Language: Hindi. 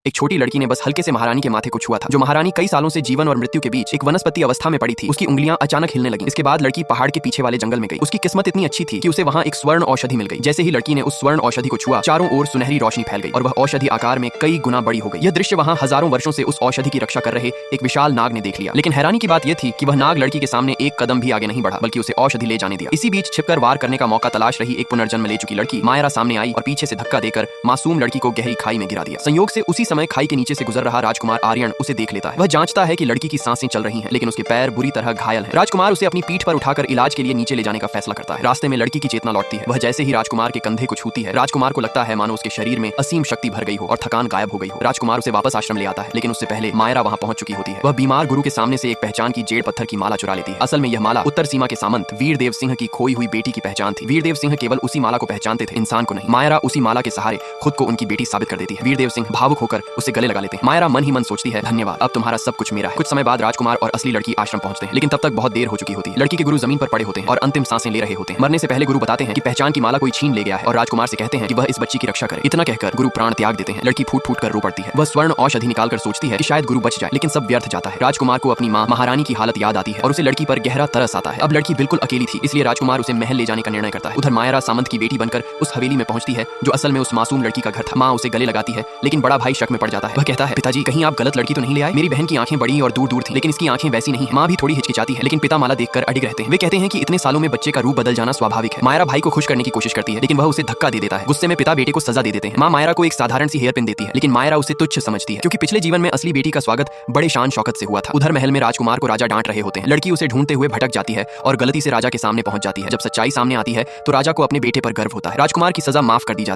एक छोटी लड़की ने बस हल्के से महारानी के माथे को छुआ था। जो महारानी कई सालों से जीवन और मृत्यु के बीच एक वनस्पति अवस्था में पड़ी थी, उसकी उंगलियां अचानक हिलने लगी। इसके बाद लड़की पहाड़ के पीछे वाले जंगल में गई। उसकी किस्मत इतनी अच्छी थी कि उसे वहां एक स्वर्ण औषधि मिल गई। जैसे ही लड़की ने उस स्वर्ण औषधि को छुआ, चारों ओर सुनहरी रोशनी फैल गई और वह औषधि आकार में कई गुना बड़ी हो गई। यह दृश्य वहां हजारों वर्षों से उस औषधि की रक्षा कर रहे एक विशाल नाग ने देख लिया। लेकिन हैरानी की बात यह थी कि वह नाग लड़की के सामने एक कदम भी आगे नहीं बढ़ा, बल्कि उसे औषधि ले जाने दिया। इसी बीच छिपकर वार करने का मौका तलाश रही एक पुनर्जन्म ले चुकी लड़की मायरा सामने आई और पीछे से धक्का देकर मासूम लड़की को गहरी खाई में गिरा दिया। संयोग से उसी समय खाई के नीचे से गुजर रहा राजकुमार आर्यन उसे देख लेता है। वह जांचता है कि लड़की की सांसें चल रही हैं, लेकिन उसके पैर बुरी तरह घायल हैं। राजकुमार उसे अपनी पीठ पर उठाकर इलाज के लिए नीचे ले जाने का फैसला करता है। रास्ते में लड़की की चेतना लौटती है। वह जैसे ही राजकुमार के कंधे को छूती है, राजकुमार को लगता है मानो उसके शरीर में असीम शक्ति भर गई हो और थकान गायब हो गई हो। राजकुमार उसे वापस आश्रम ले आता है, लेकिन उससे पहले मायरा वहां पहुंच चुकी होती है। वह बीमार गुरु के सामने से एक पहचान की जेड़ पत्थर की माला चुरा लेती है। असल में यह माला उत्तर सीमा के सामंत वीरदेव सिंह की खोई हुई बेटी की पहचान थी। वीरदेव सिंह केवल उसी माला को पहचानते थे, इंसान को नहीं। मायरा उसी माला के सहारे खुद को उनकी बेटी साबित कर देती है। वीरदेव सिंह भावुक होकर उसे गले लगा लेते हैं। मायरा मन ही मन सोचती है, धन्यवाद, अब तुम्हारा सब कुछ मेरा है। कुछ समय बाद राजकुमार और असली लड़की आश्रम पहुंचते हैं, लेकिन तब तक बहुत देर हो चुकी होती है। लड़की के गुरु जमीन पर पड़े होते हैं और अंतिम सांसें ले रहे होते हैं। मरने से पहले गुरु बताते हैं कि पहचान की माला कोई छीन ले गया है और राजकुमार से कहते हैं कि वह इस बच्ची की रक्षा करे। इतना कहकर गुरु प्राण त्याग देते हैं। लड़की फूट फूट कर रो पड़ती है। वह स्वर्ण औषधि निकालकर सोचती है कि शायद गुरु बच जाए, लेकिन सब व्यर्थ जाता है। राजकुमार को अपनी मां महारानी की हालत याद आती है और उसे लड़की पर गहरा तरस आता है। अब लड़की बिल्कुल अकेली थी, इसलिए राजकुमार उसे महल ले जाने का निर्णय करता है। उधर मायरा सामंत की बेटी बनकर उस हवेली में पहुंचती है जो असल में उस मासूम लड़की का घर था। मां उसे गले लगाती है, लेकिन बड़ा भाई शक में पड़ जाता है। वह कहता है, पिताजी कहीं आप गलत लड़की तो नहीं ले आए? मेरी बहन की आंखें बड़ी और दूर दूर थी, लेकिन इसकी आंखें वैसी नहीं है। मां भी थोड़ी हिचकिचाती है, लेकिन पिता माला देखकर अडिग रहते हैं। वे कहते हैं कि इतने सालों में बच्चे का रूप बदल जाना स्वाभाविक है। मायरा भाई को खुश करने की कोशिश करती है, लेकिन वह उसे धक्का दे देता है। गुस्से में पिता बेटे को सजा दे देते हैं। मां मायरा को एक साधारण सी हेयर पिन देती है, लेकिन मायरा उसे तुच्छ समझती है, क्योंकि पिछले जीवन में असली बेटी का स्वागत बड़े शान शौकत से हुआ था। उधर महल में राजकुमार को राजा डांट रहे होते हैं। लड़की उसे ढूंढते हुए भटक जाती है और गलती से राजा के सामने पहुंच जाती है। जब सच्चाई सामने आती है तो राजा को अपने बेटे पर गर्व होता है। राजकुमार की सजा माफ कर दी जाती है।